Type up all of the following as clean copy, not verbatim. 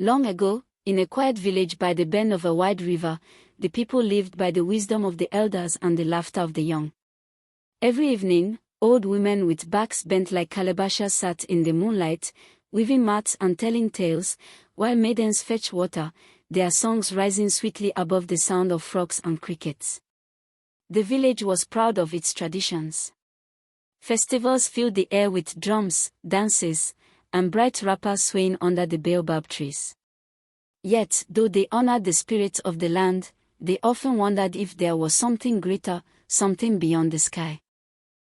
Long ago, in a quiet village by the bend of a wide river, the people lived by the wisdom of the elders and the laughter of the young. Every evening, old women with backs bent like calabashes sat in the moonlight, weaving mats and telling tales, while maidens fetched water, their songs rising sweetly above the sound of frogs and crickets. The village was proud of its traditions. Festivals filled the air with drums, dances, and bright wrappers swaying under the baobab trees. Yet, though they honored the spirits of the land, they often wondered if there was something greater, something beyond the sky.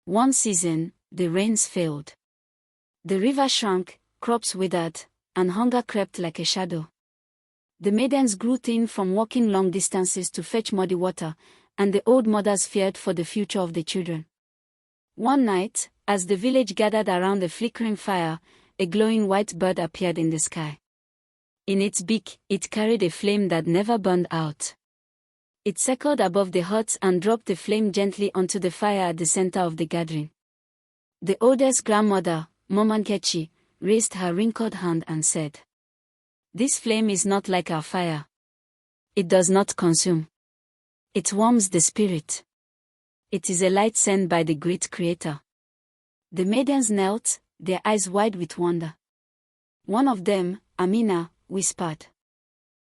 One season, the rains failed. The river shrank, crops withered, and hunger crept like a shadow. The maidens grew thin from walking long distances to fetch muddy water, and the old mothers feared for the future of the children. One night, as the village gathered around a flickering fire, a glowing white bird appeared in the sky. In its beak, it carried a flame that never burned out. It circled above the huts and dropped the flame gently onto the fire at the center of the gathering. The oldest grandmother, Momankechi, raised her wrinkled hand and said, "This flame is not like our fire. It does not consume. It warms the spirit. It is a light sent by the great Creator." The maidens knelt, their eyes wide with wonder. One of them, Amina, whispered,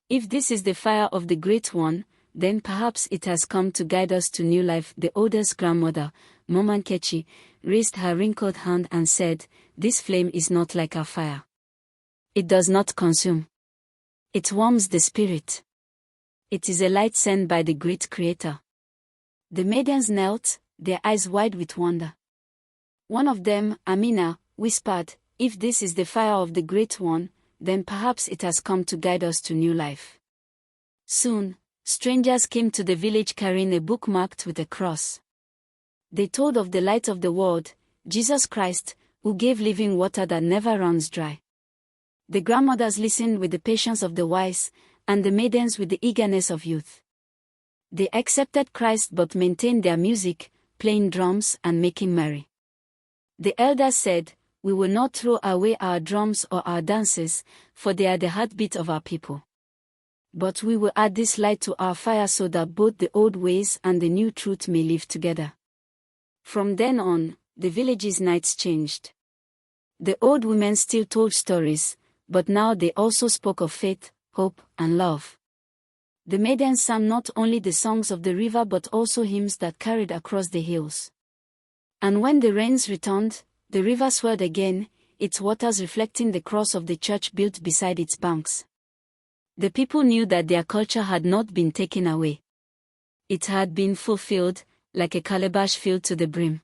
"If this is the fire of the Great One, then perhaps it has come to guide us to new life." The oldest grandmother, Momankechi, raised her wrinkled hand and said, "This flame is not like our fire. It does not consume. It warms the spirit. It is a light sent by the great Creator." The maidens knelt, their eyes wide with wonder. One of them, Amina, whispered, "If this is the fire of the Great One, then perhaps it has come to guide us to new life." Soon, strangers came to the village carrying a book marked with a cross. They told of the light of the world, Jesus Christ, who gave living water that never runs dry. The grandmothers listened with the patience of the wise, and the maidens with the eagerness of youth. They accepted Christ but maintained their music, playing drums and making merry. The elders said, "We will not throw away our drums or our dances, for they are the heartbeat of our people. But we will add this light to our fire so that both the old ways and the new truth may live together." From then on, the village's nights changed. The old women still told stories, but now they also spoke of faith, hope, and love. The maidens sang not only the songs of the river but also hymns that carried across the hills. And when the rains returned, the river swelled again, its waters reflecting the cross of the church built beside its banks. The people knew that their culture had not been taken away. It had been fulfilled, like a calabash filled to the brim.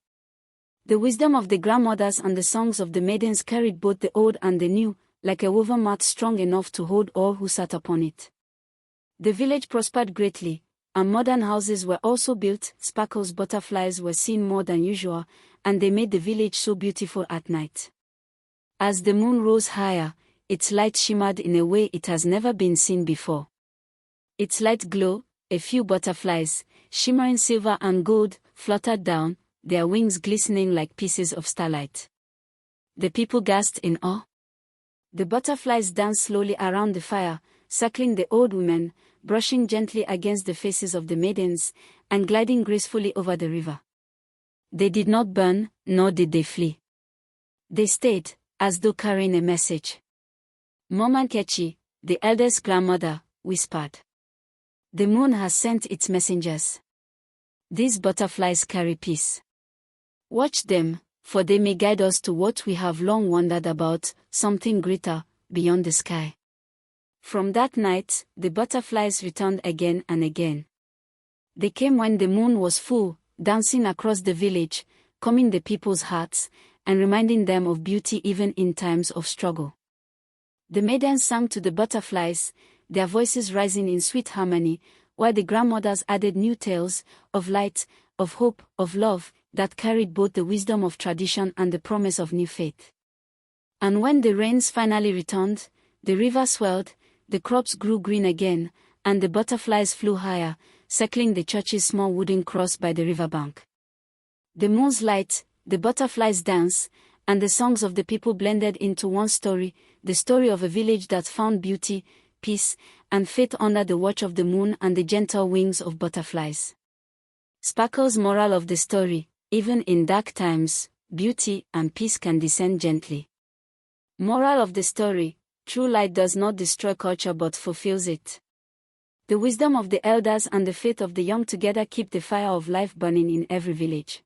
The wisdom of the grandmothers and the songs of the maidens carried both the old and the new, like a woven mat strong enough to hold all who sat upon it. The village prospered greatly, and modern houses were also built. Sparkles butterflies were seen more than usual, and they made the village so beautiful at night. As the moon rose higher, its light shimmered in a way it has never been seen before. Its light glow, a few butterflies, shimmering silver and gold, fluttered down, their wings glistening like pieces of starlight. The people gasped in awe. The butterflies danced slowly around the fire, circling the old women, brushing gently against the faces of the maidens, and gliding gracefully over the river. They did not burn, nor did they flee. They stayed, as though carrying a message. Momankechi, the eldest grandmother, whispered, "The moon has sent its messengers. These butterflies carry peace. Watch them, for they may guide us to what we have long wondered about, something greater, beyond the sky." From that night, the butterflies returned again and again. They came when the moon was full, dancing across the village, calming the people's hearts, and reminding them of beauty even in times of struggle. The maidens sang to the butterflies, their voices rising in sweet harmony, while the grandmothers added new tales, of light, of hope, of love, that carried both the wisdom of tradition and the promise of new faith. And when the rains finally returned, the river swelled, the crops grew green again, and the butterflies flew higher, circling the church's small wooden cross by the riverbank. The moon's light, the butterflies' dance, and the songs of the people blended into one story, the story of a village that found beauty, peace, and faith under the watch of the moon and the gentle wings of butterflies. Sparkle's moral of the story: even in dark times, beauty and peace can descend gently. Moral of the story: true light does not destroy culture but fulfills it. The wisdom of the elders and the faith of the young together keep the fire of life burning in every village.